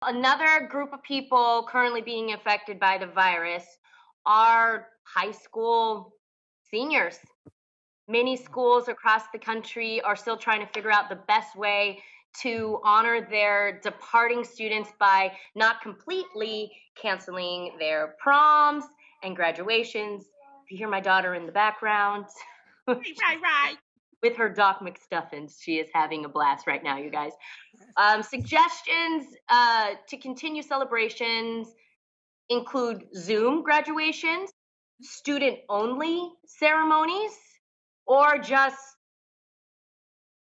Another group of people currently being affected by the virus are high school seniors. Many schools across the country are still trying to figure out the best way to honor their departing students by not completely canceling their proms and graduations. If you hear my daughter in the background, Right. with her Doc McStuffins, she is having a blast right now, you guys. Suggestions to continue celebrations include Zoom graduations, student-only ceremonies, or just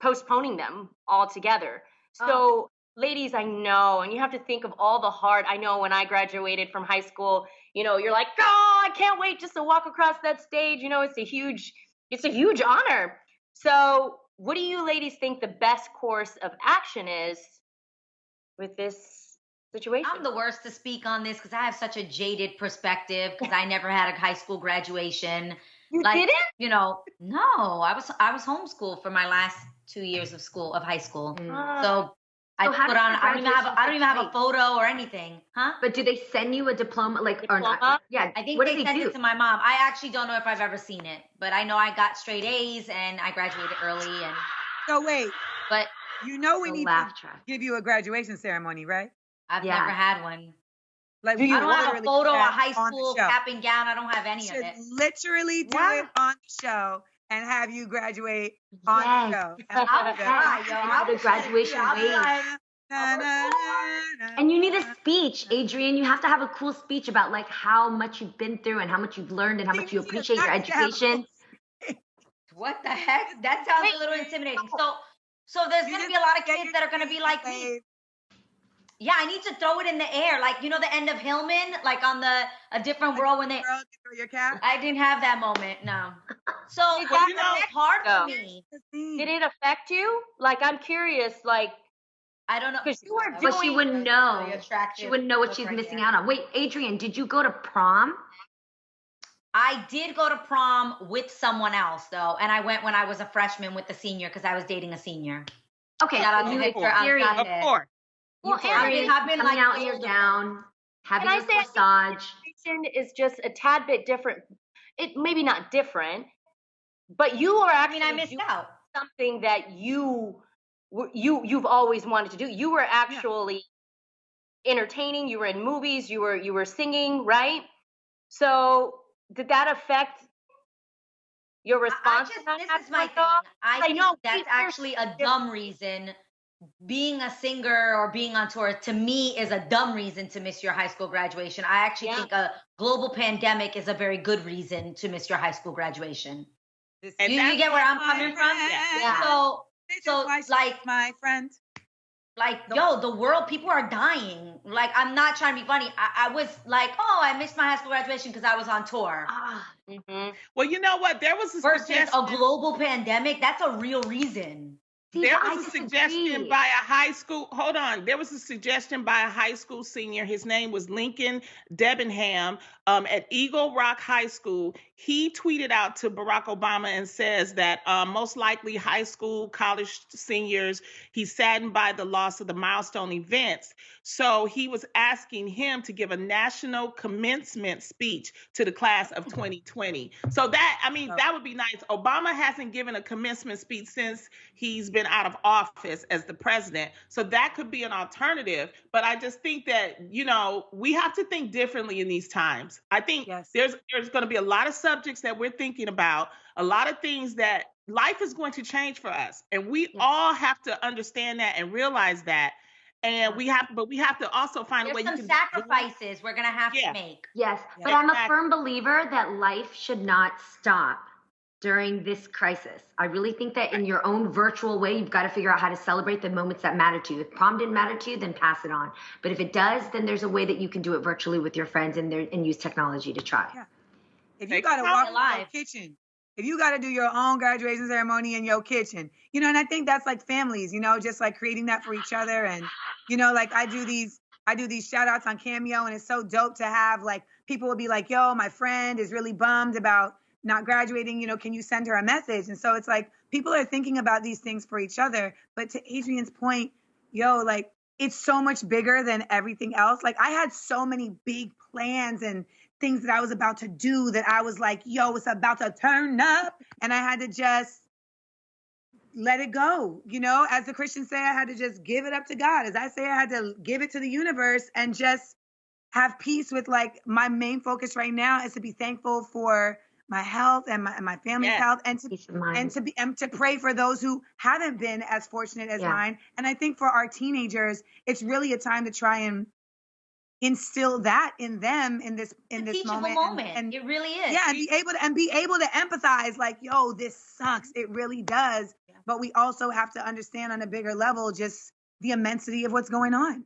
postponing them altogether. So, ladies, I know, and you have to think of all the hard. I know when I graduated from high school, you're like, oh, I can't wait just to walk across that stage. It's a huge honor. So, what do you ladies think the best course of action is with this situation? I'm the worst to speak on this because I have such a jaded perspective because I never had a high school graduation. You didn't? No, I was homeschooled for my last 2 years of high school. So I don't even have a photo or anything, huh? But do they send you a diploma, Diploma? Yeah, I think what they do sent do? it to my mom. I actually don't know if I've ever seen it, but I know I got straight A's and I graduated early. And So wait, but we need laugh to track. give you a graduation ceremony, right? I've Yeah. never had one. Like Do you I don't have a literally photo, do a that high on the school show. cap and gown. I don't have any of Should it. literally do What? it on the show and have you graduate on the Yes. show. I would cry, yo. I The would graduation I'll be wave. like, Na, na, na, na. And you need a speech, Adrienne. You have to have a cool speech about like how much you've been through and how much you've learned and how much you appreciate your education. what the heck? That sounds a little intimidating. So there's You gonna be just a lot of get kids your that are gonna be like me. wave. Yeah, I need to throw it in the air, like the end of Hillman, like on a different world when they. Girl, you throw your cap. I didn't have that moment, no. So Well, it's hard though. for me. Did it affect you? Like, I'm curious, like, I don't know. 'cause you were But she doing- wouldn't know. Really attractive She wouldn't know what look she's right missing here. out on. Wait, Adrienne, did you go to prom? I did go to prom with someone else though, and I went when I was a freshman with the senior because I was dating a senior. Okay, Shout out so to you Victor Alzate. Of course. Well, experienced I've been, coming like, out in your older. gown, having Can I a say I think corsage. situation is just a tad bit different. It maybe not different, but you are I actually mean, I missed doing out. something that you've always wanted to do. You were actually entertaining. You were in movies. You were singing, right? So did that affect your response? to not This having is my that thing. off? I think know that's there's actually a dumb reason. Being a singer or being on tour, to me, is a dumb reason to miss your high school graduation. I actually think a global pandemic is a very good reason to miss your high school graduation. And You get where I'm coming from? Yeah. So like, my friend. yo, the world, people are dying. Like, I'm not trying to be funny. I was like, oh, I missed my high school graduation because I was on tour. Well, you know what? There was a Versus suggestion. a global pandemic, that's a real reason. There I was a disagree. suggestion by a high school. Hold on. There was a suggestion by a high school senior. His name was Lincoln Debenham at Eagle Rock High School. He tweeted out to Barack Obama and says that most likely high school, college seniors, he's saddened by the loss of the milestone events. So he was asking him to give a national commencement speech to the class of 2020. So that would be nice. Obama hasn't given a commencement speech since he's been out of office as the president. So that could be an alternative. But I just think that, we have to think differently in these times. I think there's going to be a lot of subjects that we're thinking about, a lot of things that life is going to change for us. And we all have to understand that and realize that. And we have to also find a way. There's some sacrifices we're going to have to make. Yes, but I'm a firm believer that life should not stop during this crisis. I really think that in your own virtual way, you've got to figure out how to celebrate the moments that matter to you. If prom didn't matter to you, then pass it on. But if it does, then there's a way that you can do it virtually with your friends and use technology to try. Yeah. If you got to walk in your kitchen, if you got to do your own graduation ceremony in your kitchen, and I think that's like families, just like creating that for each other. And, like I do these shout outs on Cameo, and it's so dope to have, like, people will be like, yo, my friend is really bummed about not graduating, can you send her a message? And so it's like, people are thinking about these things for each other. But to Adrienne's point, like, it's so much bigger than everything else. Like I had so many big plans and things that I was about to do that I was like, yo, it's about to turn up. And I had to just let it go. You know, as the Christians say, I had to just give it up to God. As I say, I had to give it to the universe and just have peace with, like, my main focus right now is to be thankful for my health and my family's health, and to pray for those who haven't been as fortunate as mine. And I think for our teenagers, it's really a time to try and instill that in them in this moment. And it really is. Yeah, and be able to empathize, like, yo, this sucks. It really does. Yeah. But we also have to understand on a bigger level just the immensity of what's going on.